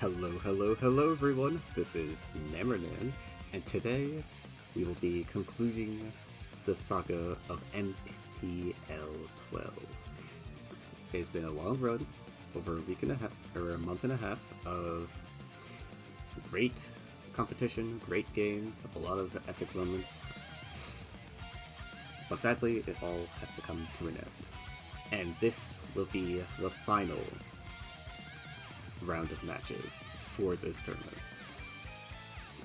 Hello everyone, this is Nemmernan, and today we will be concluding the saga of MPL 12. It's been a long run, over a week and a half, or a month and a half of great competition, great games, a lot of epic moments, but sadly it all has to come to an end. And this will be the final round of matches for this tournament.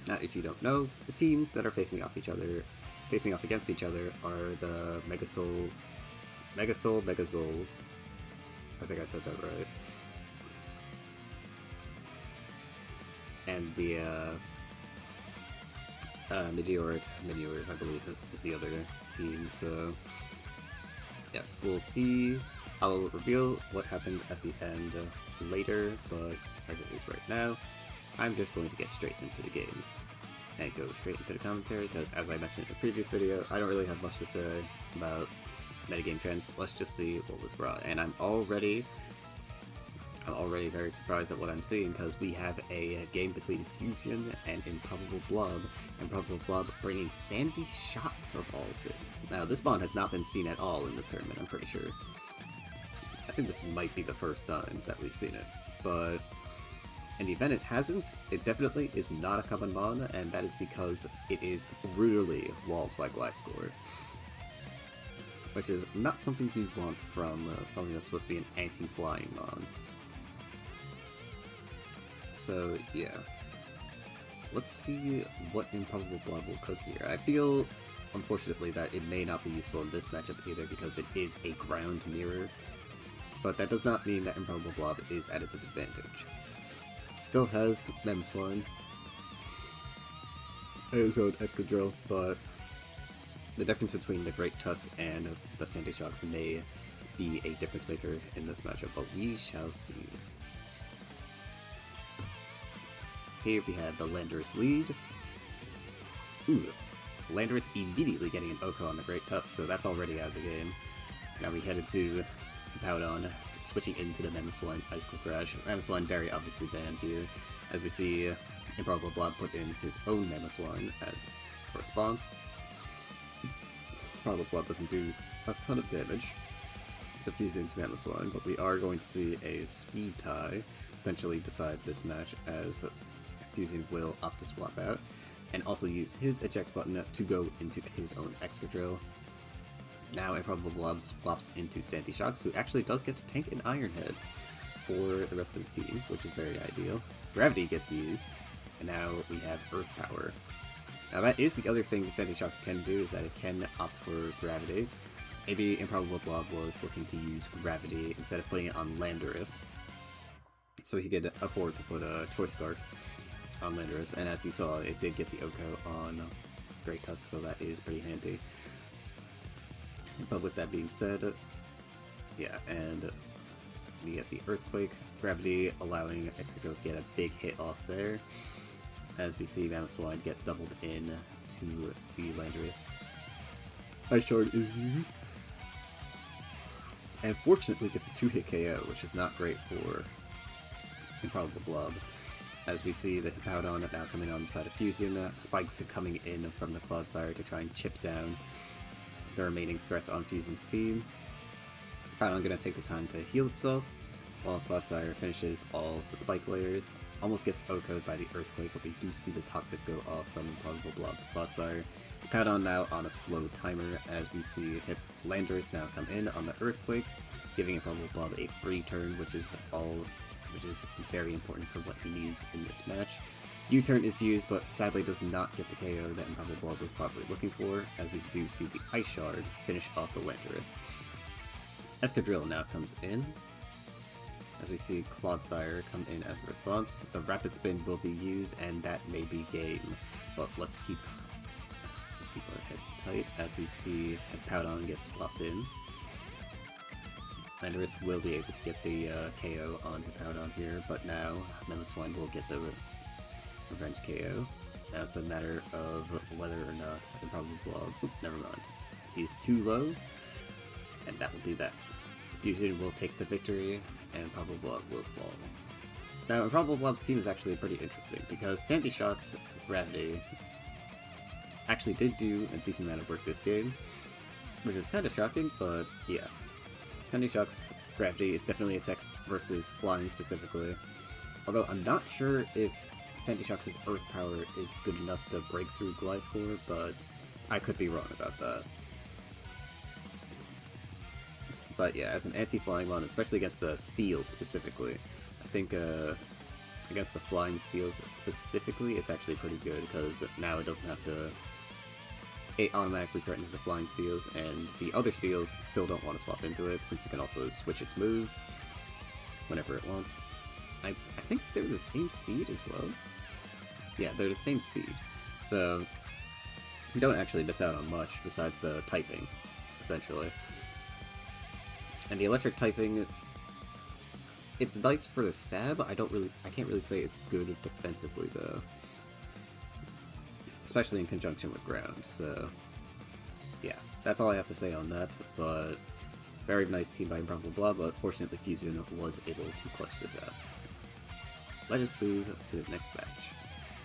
Now, if you don't know, the teams that are facing off against each other are the Megazols. I think I said that right. And the Meteoric, I believe, is the other team. So yes, we'll see. I'll reveal what happened at the end later, but as it is right now, I'm just going to get straight into the games and go straight into the commentary, because as I mentioned in the previous video, I don't really have much to say about metagame trends. Let's just see what was brought. And I'm already very surprised at what I'm seeing, because we have a game between Fusien and ImprobableBlob, ImprobableBlob bringing Sandy Shocks of all things. Now, this bond has not been seen at all in this tournament, I'm pretty sure. I think this might be the first time that we've seen it, but in the event it hasn't, it definitely is not a common mon, and that is because it is brutally walled by Gliscor, which is not something you want from something that's supposed to be an anti-flying mon. So yeah, let's see what ImprobableBlob will cook here. I feel, unfortunately, that it may not be useful in this matchup either, because it is a ground mirror. But that does not mean that ImprobableBlob is at a disadvantage. Still has Memswine and his own Escadrille, but the difference between the Great Tusk and the Sandy Shocks may be a difference maker in this matchup, but we shall see. Here we have the Landorus lead. Ooh, Landorus immediately getting an Oko on the Great Tusk, so that's already out of the game. Now we headed to Powdon, switching into the Memswine Ice Cool Crash. Memswine very obviously banned here, as we see ImprobableBlob put in his own Memswine as a response. ImprobableBlob doesn't do a ton of damage to Fusien's Memswine, but we are going to see a speed tie potentially decide this match, as Fusien will opt to swap out, and also use his eject button to go into his own Excadrill. Now ImprobableBlob swaps into Sandy Shocks, who actually does get to tank an Iron Head for the rest of the team, which is very ideal. Gravity gets used, and now we have Earth Power. Now that is the other thing Sandy Shocks can do, is that it can opt for Gravity. Maybe ImprobableBlob was looking to use Gravity instead of putting it on Landorus, so he could afford to put a Choice Scarf on Landorus, and as you saw, it did get the Oko on Great Tusk, so that is pretty handy. But with that being said, yeah, and we get the Earthquake, Gravity allowing Excadrill to get a big hit off there, as we see Memswine get doubled in to the Landorus. Ice Shard is used, and fortunately gets a 2-hit KO, which is not great for ImprobableBlob, as we see the Hippowdon now coming on the side of Fusien, Spikes coming in from the Clodsire to try and chip down the remaining threats on Fusien's team. Hippowdon gonna take the time to heal itself, while Clodsire finishes all of the spike layers. Almost gets OHKO'd by the Earthquake, but we do see the Toxic go off from ImprobableBlob's Clodsire. Hippowdon now on a slow timer, as we see Landorus now come in on the Earthquake, giving ImprobableBlob a free turn, which is very important for what he needs in this match. U-turn is used, but sadly does not get the KO that ImprobableBlob was probably looking for, as we do see the Ice Shard finish off the Landorus. Escadrille now comes in, as we see Clodsire come in as a response. The Rapid Spin will be used, and that may be game, but let's keep our heads tight, as we see Powdon get swapped in. Landorus will be able to get the KO on Hippowdon here, but now Memswine will get the Revenge KO. Now it's a matter of whether or not ImprobableBlob, never mind, he's too low, and that will be that. Fusien will take the victory, and ImprobableBlob will fall. Now, ImprobableBlob's team is actually pretty interesting, because Sandy Shock's Gravity actually did do a decent amount of work this game, which is kind of shocking, but yeah. Sandy Shock's Gravity is definitely a tech versus flying specifically, although I'm not sure if Sandy Shock's Earth Power is good enough to break through Gliscor, but I could be wrong about that. But yeah, as an anti-flying one, especially against the steels specifically, I think against the flying steels specifically, it's actually pretty good, because now it doesn't have to... It automatically threatens the flying steels, and the other steels still don't want to swap into it, since it can also switch its moves whenever it wants. I think they're the same speed as well. Yeah, they're the same speed. So, you don't actually miss out on much besides the typing, essentially. And the electric typing, it's nice for the stab. I can't really say it's good defensively though. Especially in conjunction with ground, so yeah, that's all I have to say on that, but very nice team by ImprobableBlob, but fortunately Fusien was able to clutch this out. Let us move to the next match,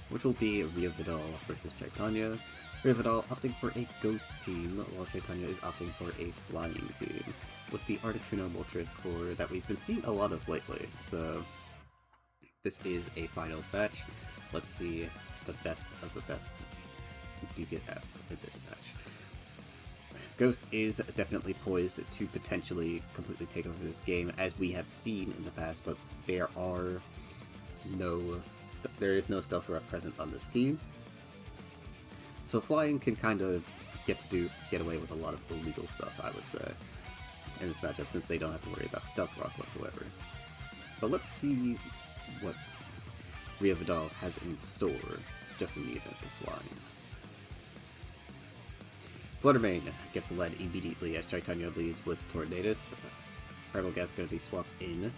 which will be Rio Vidal versus Chaitanya. Rio Vidal opting for a ghost team, while Chaitanya is opting for a flying team, with the Articuno Moltres core that we've been seeing a lot of lately, so this is a finals match. Let's see the best of the best do get out in this match. Ghost is definitely poised to potentially completely take over this game, as we have seen in the past, but there is no stealth threat present on this team. So flying can kind of get away with a lot of illegal stuff, I would say, in this matchup, since they don't have to worry about stealth rock whatsoever. But let's see what Rio Vidal has in store, just in the event of flying. Fluttermane gets led immediately as Chaitanya leads with Tornadus. Primal Gas is going to be swapped in,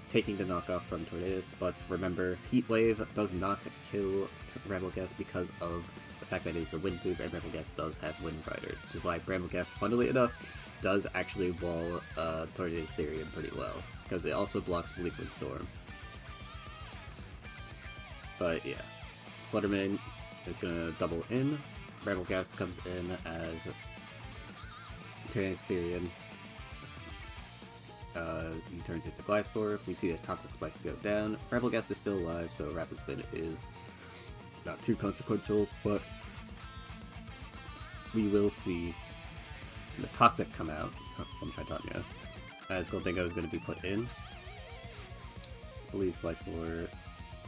taking the knockoff from Tornadus, but remember, Heat Wave does not kill Brambleghast because of the fact that it's a wind move, and Brambleghast does have Wind Rider, which is why Brambleghast, funnily enough, does actually wall Tornadus Therium pretty well, because it also blocks Bleak Wind Storm. But yeah, Fluttermane is going to double in. Brambleghast comes in as Tornadus Therium. He turns into Gliscor. We see the Toxic Spike go down. Brambleghast is still alive, so Rapid Spin is not too consequential, but we will see the Toxic come out from Chaitanya, as Gholdengo is going to be put in. I believe Gliscor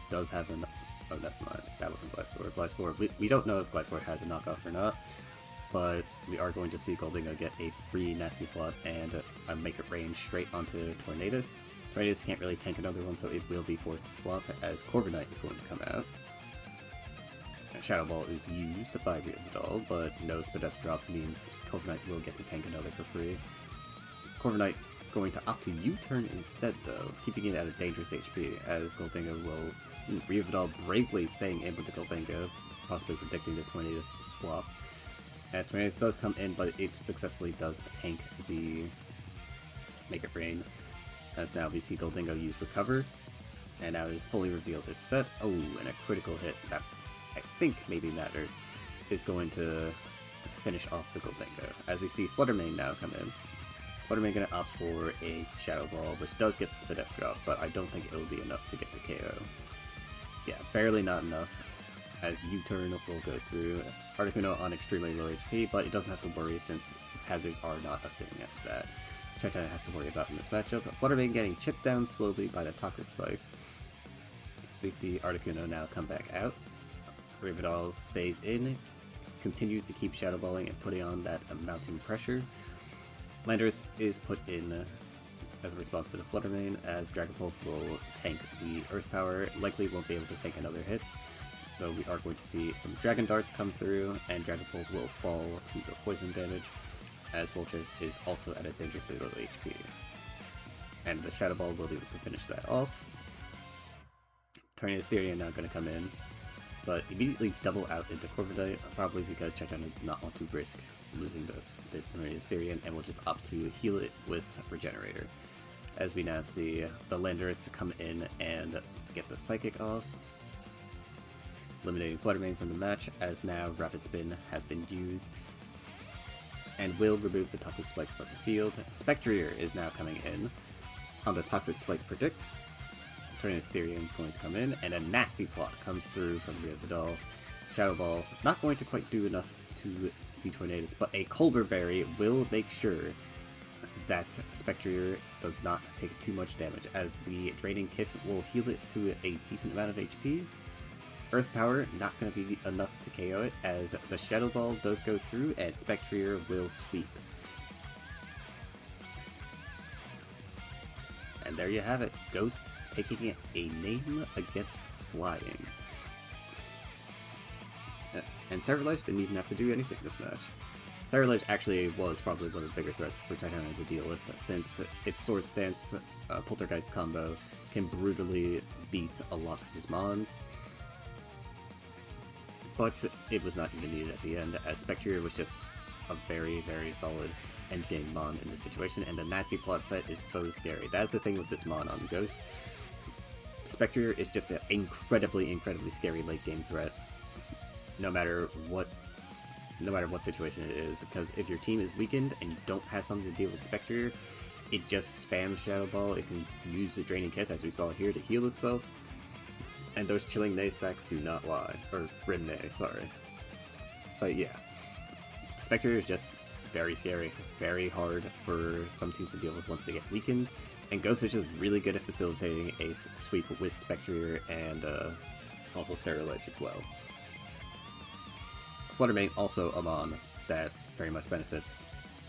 does have an... Oh, never mind. That wasn't Gliscor. Gliscor, we don't know if Gliscor has a knockoff or not, but we are going to see Gholdengo get a free Nasty Plot and a Make It Rain straight onto Tornadus. Tornadus can't really tank another one, so it will be forced to swap, as Corviknight is going to come out. Shadow Ball is used by Rio Vidal, but no Spadef drop means Corviknight will get to tank another for free. Corviknight going to opt to U-turn instead though, keeping it at a dangerous HP, as Gholdengo will... Rio Vidal bravely staying in with the Gholdengo, possibly predicting the Tornadus swap. As Tornadus does come in, but it successfully does tank the Make It Rain, as now we see Gholdengo use Recover, and now it is fully revealed its set. Oh, and a critical hit that I think maybe mattered is going to finish off the Gholdengo, as we see Fluttermane now come in. Fluttermane going to opt for a Shadow Ball, which does get the Spadef drop, but I don't think it will be enough to get the KO. Yeah, barely not enough, as U-turn will go through. Articuno on extremely low HP, but it doesn't have to worry since hazards are not a thing that Chaitanya has to worry about in this matchup. Fluttermane getting chipped down slowly by the Toxic Spike. As we see Articuno now come back out. Rio Vidal stays in, continues to keep Shadow Balling and putting on that mounting pressure. Landorus is put in as a response to the Fluttermane, as Dragapult will tank the Earth Power, likely won't be able to take another hit. So we are going to see some Dragon Darts come through, and Dragapult will fall to the poison damage, as Moltres is also at a dangerously low HP. And the Shadow Ball will be able to finish that off. Tornadus Therium now going to come in, but immediately double out into Corviknight, probably because Chaitanya does not want to risk losing the Tornadus Therium, and will just opt to heal it with Regenerator. as we now see the Landorus come in and get the Psychic off, eliminating Fluttermane from the match, as now Rapid Spin has been used and will remove the Toxic Spike from the field. Spectrier is now coming in on the Toxic Spike Predict. Tornadus Therian is going to come in, and a nasty plot comes through from Rio Vidal. Shadow Ball not going to quite do enough to the Tornadus, but a Colbur Berry will make sure that Spectrier does not take too much damage, as the Draining Kiss will heal it to a decent amount of HP. Earth Power not going to be enough to KO it, as the Shadow Ball does go through and Spectrier will sweep. And there you have it, Ghost taking a name against flying. And Cerulege didn't even have to do anything this match. Cerulege actually was probably one of the bigger threats for Chaitanya to deal with, since its Sword Stance Poltergeist combo can brutally beat a lot of his mons. But it was not even needed at the end, as Spectrier was just a very, very solid endgame mon in this situation, and the Nasty Plot set is so scary. That's the thing with this mon on Ghost. Spectrier is just an incredibly, incredibly scary late game threat, no matter what situation it is, because if your team is weakened and you don't have something to deal with Spectrier, it just spams Shadow Ball. It can use the Draining Kiss, as we saw here, to heal itself, and those Chilling Nay stacks do not lie, or Rim Nay, sorry. But yeah, Spectrier is just very scary, very hard for some teams to deal with once they get weakened, and Ghost is just really good at facilitating a sweep with Spectrier and also Cerulege as well. Fluttermane also a mon that very much benefits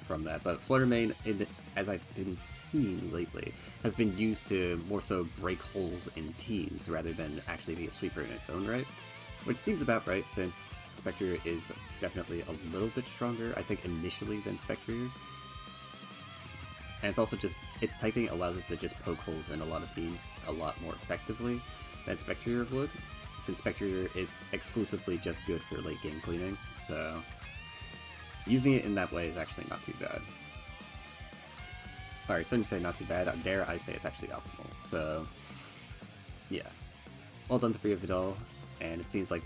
from that, but Fluttermane, as I've been seeing lately, has been used to more so break holes in teams rather than actually be a sweeper in its own right, which seems about right, since Spectrier is definitely a little bit stronger, I think, initially than Spectrier. And it's also just, its typing allows it to just poke holes in a lot of teams a lot more effectively than Spectrier would, since Spectrier is exclusively just good for late game cleaning, so using it in that way is actually not too bad. Alright, so to say not too bad, dare I say it's actually optimal, so yeah. Well done to Rio Vidal, and it seems like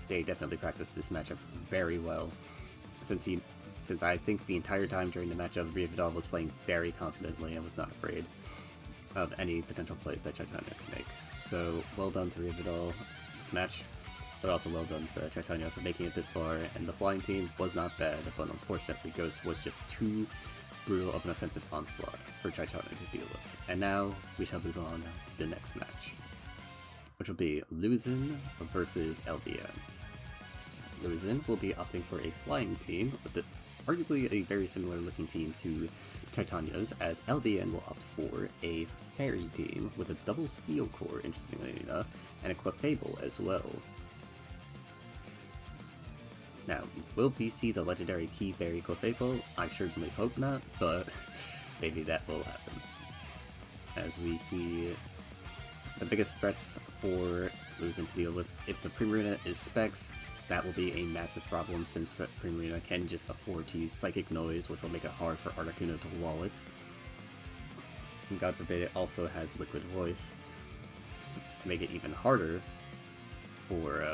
they definitely practiced this matchup very well, since I think the entire time during the matchup, Rio Vidal was playing very confidently and was not afraid of any potential plays that Chaitanya could make. So, well done to Rio Vidal this match, but also well done to Chaitanya for making it this far, and the flying team was not bad, but unfortunately Ghost was just too brutal of an offensive onslaught for Chaitanya to deal with. And now, we shall move on to the next match, which will be Luisin versus LBN. Luisin will be opting for a flying team, with arguably a very similar looking team to Chaitanya's, as LBN will opt for a fairy team with a double steel core, interestingly enough, and a Clefable as well. Now, will we see the legendary Key Berry Clefable? I certainly hope not, but maybe that will happen. As we see the biggest threats for Luisin to deal with, if the Primarina is Specs, that will be a massive problem, since Primarina can just afford to use Psychic Noise, which will make it hard for Articuno to wall it. And God forbid it also has Liquid Voice, to make it even harder for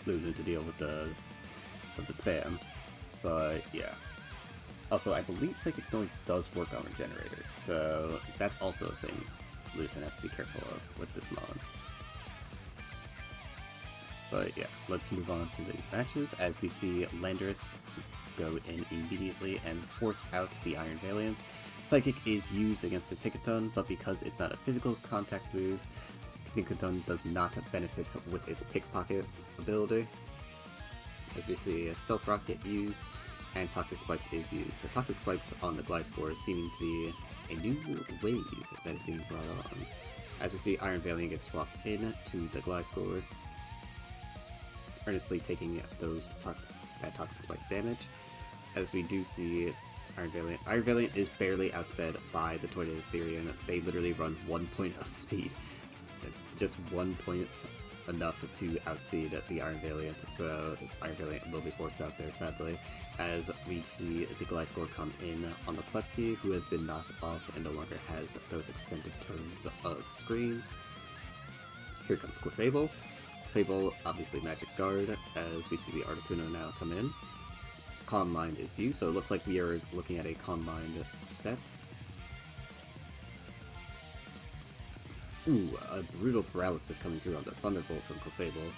Luisin to deal with the spam. But yeah. Also, I believe Psychic Noise does work on Regenerator, so that's also a thing Luisin has to be careful of with this mod. But yeah, let's move on to the matches, as we see Landorus go in immediately and force out the Iron Valiant. Psychic is used against the Ticketon, but because it's not a physical contact move, Ticketon does not benefit with its Pickpocket ability. As we see Stealth Rock get used, and Toxic Spikes is used. The Toxic Spikes on the Gliscor seeming to be a new wave that is being brought on. As we see Iron Valiant get swapped in to the Gliscor, earnestly taking that Toxic Spike damage, as we do see Iron Valiant. Iron Valiant is barely outsped by the Tornadus Therian. They literally run 1 point of speed. Just 1 point enough to outspeed the Iron Valiant, so Iron Valiant will be forced out there, sadly, as we see the Gliscor come in on the Klefki, who has been knocked off and no longer has those extended turns of screens. Here comes Clefable. Clefable, obviously Magic Guard, as we see the Articuno now come in. Calm Mind is used, so it looks like we are looking at a Calm Mind set. Ooh, a Brutal Paralysis coming through on the Thunderbolt from Clefable.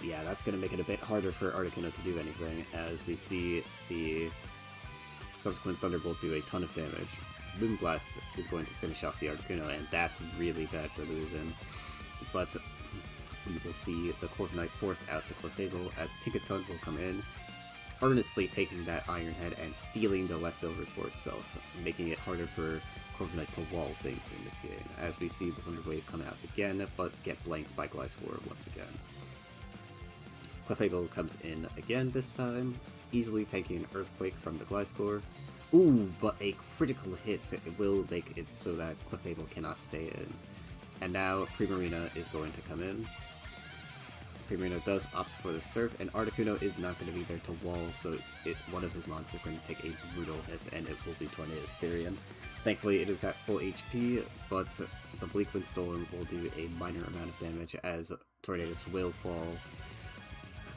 Yeah, that's going to make it a bit harder for Articuno to do anything, as we see the subsequent Thunderbolt do a ton of damage. Moonblast is going to finish off the Articuno, and that's really bad for Luisin. But we will see the Corviknight force out the Clefable as Tinkaton will come in, earnestly taking that Iron Head and stealing the leftovers for itself, making it harder for Corviknight to wall things in this game, as we see the Thunder Wave come out again, but get blanked by Gliscor once again. Clefable comes in again this time, easily taking an Earthquake from the Gliscor. Ooh, but a critical hit will make it so that Clefable cannot stay in. And now Primarina is going to come in. Primarina does opt for the Surf, and Articuno is not going to be there to wall, so one of his monsters is going to take a brutal hit, and it will be Tornadus Therian. Thankfully, it is at full HP, but the Bleak Wind Storm will do a minor amount of damage as Tornadus will fall.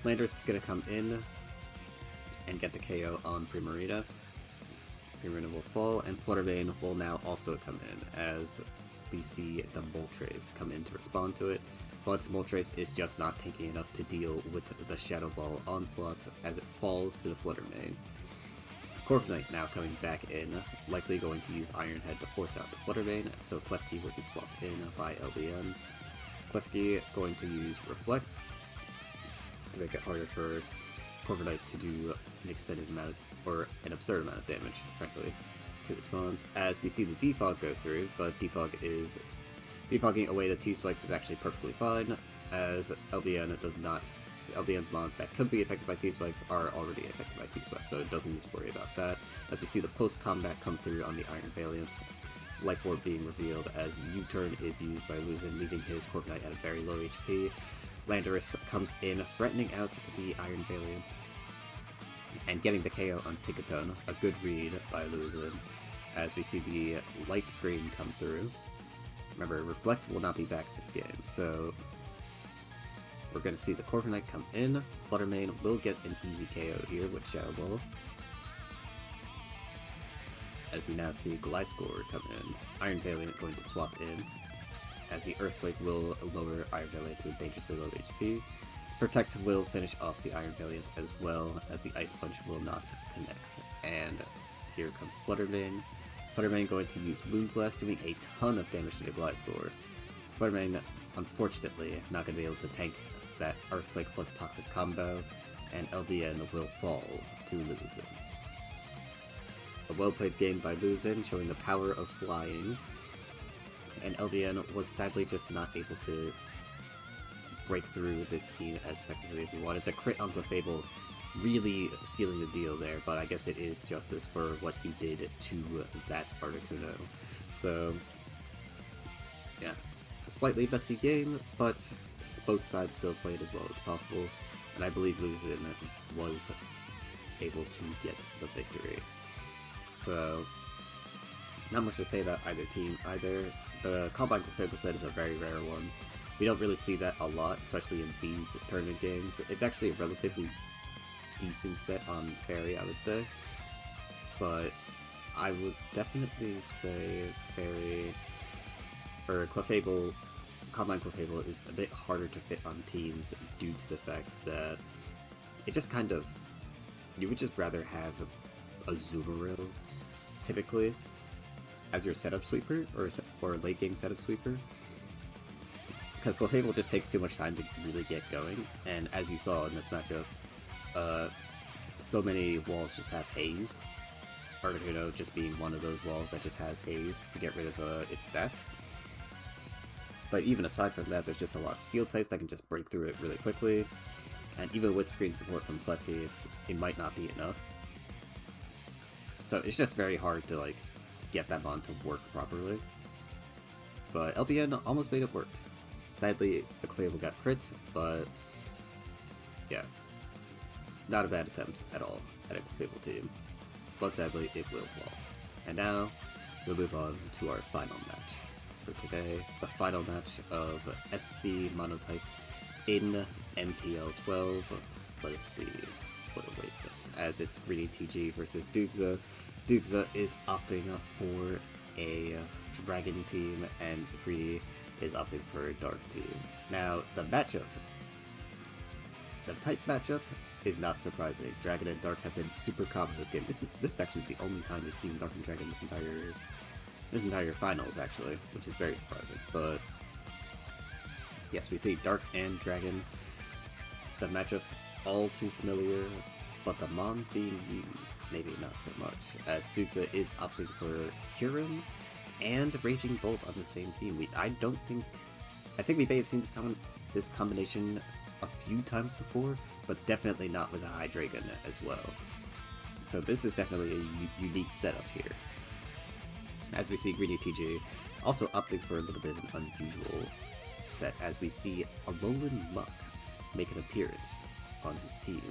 Landorus is going to come in and get the KO on Primarina. Primarina will fall, and Fluttermane will now also come in, as we see the Moltres come in to respond to it. But Moltres is just not taking enough to deal with the Shadow Ball onslaught as it falls to the Fluttermane. Corviknight now coming back in, likely going to use Iron Head to force out the Fluttermane, so Klefki will be swapped in by LBN. Klefki going to use Reflect to make it harder for Corviknight to do an extended amount, or an absurd amount of damage, frankly, to its mons, as we see the Defog go through, but defogging away the T-Spikes is actually perfectly fine, as LBN does not. LBN's mons that could be affected by T-Spikes are already affected by T-Spikes, so it doesn't need to worry about that. As we see the post-combat come through on the Iron Valiant, Life Orb being revealed as U-Turn is used by Luisin, leaving his Corviknight at a very low HP. Landorus comes in, threatening out the Iron Valiant, and getting the KO on Tinkaton, a good read by Luisin, as we see the Light Screen come through. Remember, Reflect will not be back this game, so we're going to see the Corviknight come in. Fluttermane will get an easy KO here with Shadow Ball, as we now see Gliscor come in. Iron Valiant going to swap in, as the Earthquake will lower Iron Valiant to a dangerously low HP. Protect will finish off the Iron Valiant as well, as the Ice Punch will not connect. And here comes Fluttermane. Fluttermane going to use Moonblast, doing a ton of damage to the Gliscor. Fluttermane, unfortunately, not going to be able to tank that Earthquake plus Toxic combo, and LBN will fall to Luisin. A well-played game by Luisin, showing the power of flying, and LBN was sadly just not able to break through this team as effectively as he wanted. The crit on Clefable really sealing the deal there, but I guess it is justice for what he did to that Articuno. So, yeah, a slightly messy game, but both sides still played as well as possible, and I believe Luisin was able to get the victory. So, not much to say about either team either. The Combine Clefable set is a very rare one. We don't really see that a lot, especially in these tournament games. It's actually a relatively decent set on Fairy, I would say. But I would definitely say Fairy, or Clefable, Combine Clefable is a bit harder to fit on teams due to the fact that it just kind of, you would just rather have a Zoomeril, typically, as your setup sweeper, or late game setup sweeper. Because Clefable just takes too much time to really get going, and as you saw in this matchup, so many walls just have Haze. Articuno just being one of those walls that just has Haze to get rid of its stats. But even aside from that, there's just a lot of steel types that can just break through it really quickly, and even with screen support from Klefki, it might not be enough. So it's just very hard to like get that mod to work properly. But LBN almost made it work. Sadly, Acclayable got crit, but yeah, not a bad attempt at all at a Fable team, but sadly it will fall. And now, we'll move on to our final match for today, the final match of SV Monotype in MPL 12. Let us see what awaits us, as it's Greenytg versus DugZa. DugZa is opting for a Dragon team, and Greeny is opting for a Dark team. Now, the matchup, the type matchup, is not surprising. Dragon and Dark have been super common in this game. This is actually the only time we've seen Dark and Dragon this entire finals, actually, which is very surprising. But yes, we see Dark and Dragon. The matchup all too familiar, but the Mons being used, maybe not so much, as DugZa is opting for Huron and Raging Bolt on the same team. I think we may have seen this combination a few times before, but definitely not with a Hydreigon as well. So this is definitely a unique setup here. As we see Greenytg also opting for a little bit of an unusual set, as we see Alolan Muck make an appearance on his team.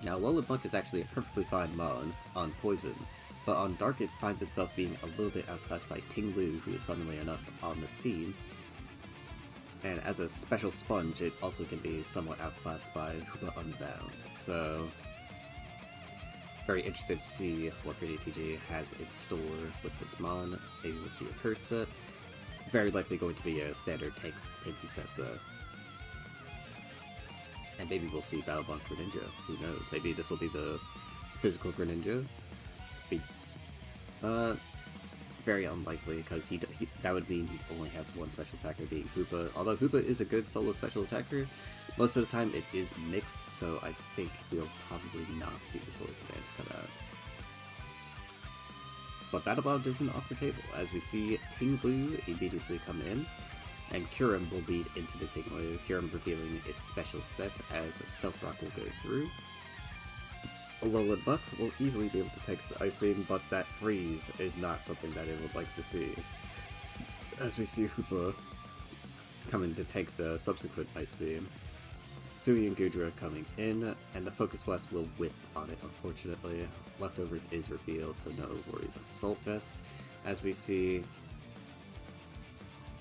Now, Alolan Muck is actually a perfectly fine Mon on Poison, but on Dark it finds itself being a little bit outclassed by Ting-Lu, who is funnily enough on this team. And as a special sponge, it also can be somewhat outclassed by Hoopa Unbound. So, very interested to see what Greenytg has in store with this Mon. Maybe we'll see a curse set. Very likely going to be a standard tanky set though. And maybe we'll see Battle Bond Greninja. Who knows? Maybe this will be the physical Greninja. Very unlikely, because that would mean he'd only have one special attacker, being Hoopa. Although Hoopa is a good solo special attacker, most of the time it is mixed, so I think we'll probably not see the Swords Dance come out. But Battle Bond isn't off the table, as we see Ting-Lu immediately come in, and Kyurem will lead into the Ting-Lu, Kyurem revealing its special set as Stealth Rock will go through. Alolan Muck will easily be able to take the Ice Beam, but that freeze is not something that it would like to see. As we see Hoopa coming to take the subsequent Ice Beam. Sui and Goodra coming in, and the Focus Blast will whiff on it, unfortunately. Leftovers is revealed, so no worries on Assault Vest. As we see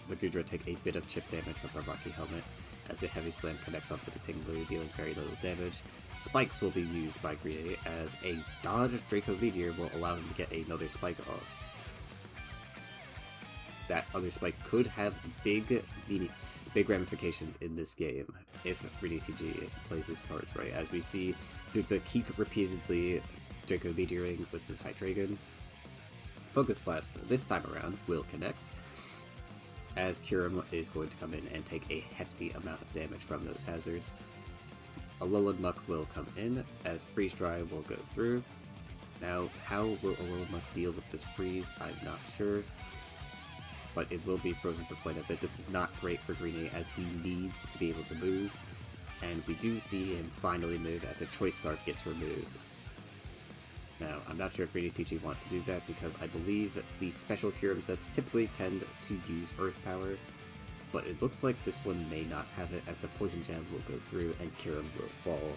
the Goodra take a bit of chip damage from the Rocky Helmet, as the Heavy Slam connects onto the Ting-Lu, dealing very little damage. Spikes will be used by Greeny, as a dodge Draco Meteor will allow him to get another Spike off. That other Spike could have big ramifications in this game if Greenytg plays his cards right, as we see DugZa keep repeatedly Draco Meteoring with this Hydreigon. Focus Blast this time around will connect, as Kyurem is going to come in and take a hefty amount of damage from those hazards. Alolan Muck will come in, as Freeze Dry will go through. Now, how will Alolan Muck deal with this freeze? I'm not sure, but it will be frozen for quite a bit. This is not great for Greeny, as he needs to be able to move, and we do see him finally move as the Choice Scarf gets removed. Now, I'm not sure if Greenytg want to do that, because I believe these special Kyurem sets typically tend to use Earth Power, but it looks like this one may not have it, as the Poison Jab will go through and Kyurem will fall.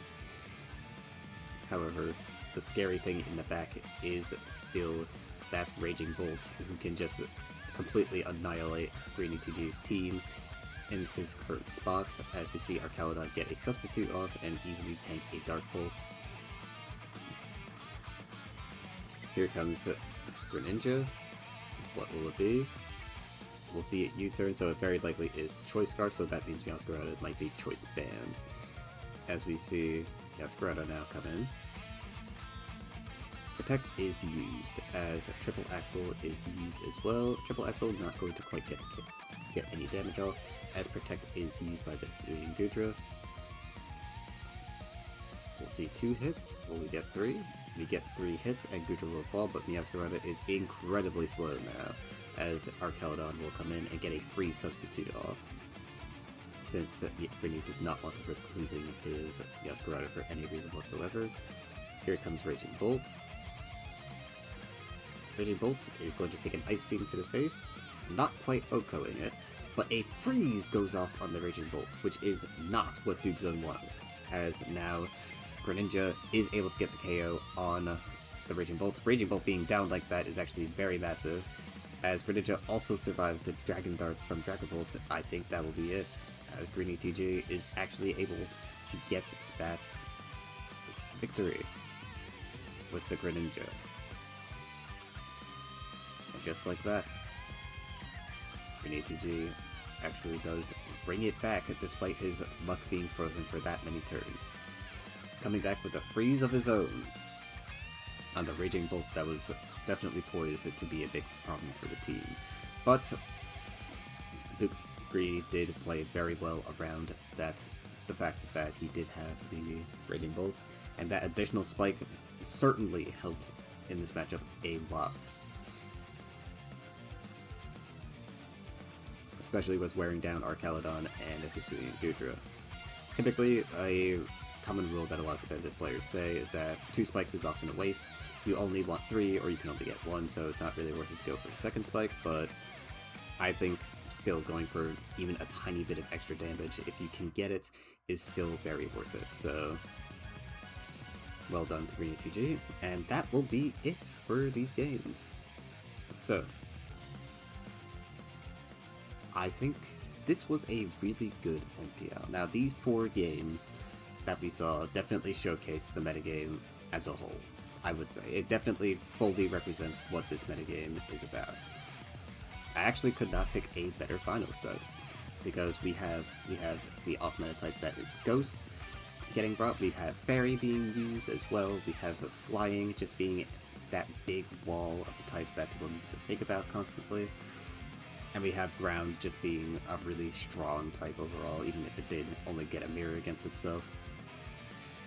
However, the scary thing in the back is still that Raging Bolt, who can just completely annihilate Greenytg's team in his current spot, as we see Archaludon get a substitute off and easily tank a Dark Pulse. Here comes Greninja. What will it be? We'll see it U-turn, so it very likely is Choice Scarf, so that means Meowscarada might be Choice Band. As we see Meowscarada now come in. Protect is used, as Triple Axle is used as well. Triple Axle not going to quite get any damage off, as Protect is used by the Sui and Goodra. We'll see 2 hits. Will we get 3? We get 3 hits, and Goodra will fall, but Meowscarada is incredibly slow now, as Archaludon will come in and get a free substitute off, since Greeny does not want to risk losing his Meowscarada for any reason whatsoever. Here comes Raging Bolt. Raging Bolt is going to take an Ice Beam to the face, not quite OHKOing it, but a freeze goes off on the Raging Bolt, which is not what DugZa wants, as now Greenytg is able to get the KO on the Raging Bolt. Raging Bolt being down like that is actually very massive, as Greenytg also survives the Dragon Darts from Dragon Bolt. I think that will be it, as Greenytg is actually able to get that victory with the Greenytg. And just like that, Greenytg actually does bring it back despite his luck being frozen for that many turns. Coming back with a freeze of his own on the Raging Bolt that was definitely poised to be a big problem for the team. But DugZa did play very well around that, the fact that he did have the Raging Bolt, and that additional spike certainly helped in this matchup a lot. Especially with wearing down Arcaladon and Fusien Gudra. Typically, a common rule that a lot of competitive players say is that 2 spikes is often a waste. You only want 3, or you can only get 1, so it's not really worth it to go for the second spike, but I think still going for even a tiny bit of extra damage, if you can get it, is still very worth it. So, well done to Greenytg, and that will be it for these games. So, I think this was a really good MPL. Now, these 4 games that we saw definitely showcased the metagame as a whole, I would say. It definitely fully represents what this metagame is about. I actually could not pick a better final set, because we have the off-meta type that is Ghost getting brought, we have Fairy being used as well, we have Flying just being that big wall of the type that people need to think about constantly, and we have Ground just being a really strong type overall, even if it did only get a mirror against itself.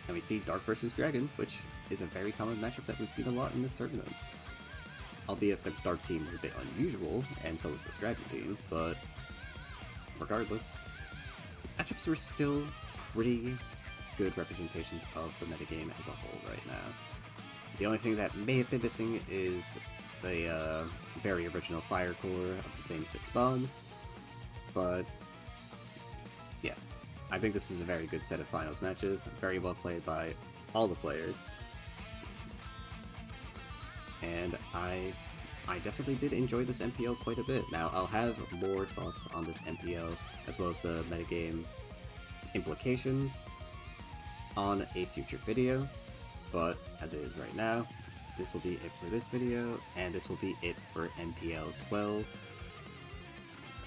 And we see Dark versus Dragon, which is a very common matchup that we've seen a lot in this tournament. Albeit the Dark team is a bit unusual, and so is the Dragon team, but regardless, matchups were still pretty good representations of the metagame as a whole right now. The only thing that may have been missing is the very original Fire Core of the same 6 bombs, but yeah, I think this is a very good set of finals matches, very well played by all the players, and I definitely did enjoy this MPL quite a bit. Now, I'll have more thoughts on this MPL, as well as the metagame implications, on a future video, but as it is right now, this will be it for this video, and this will be it for MPL 12.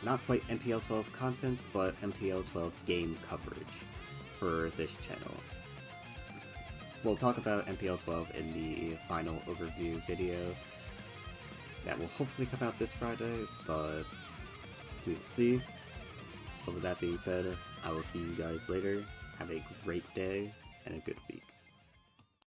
Not quite MPL 12 content, but MPL 12 game coverage for this channel. We'll talk about MPL 12 in the final overview video that will hopefully come out this Friday, but we will see. But with that being said, I will see you guys later. Have a great day and a good week.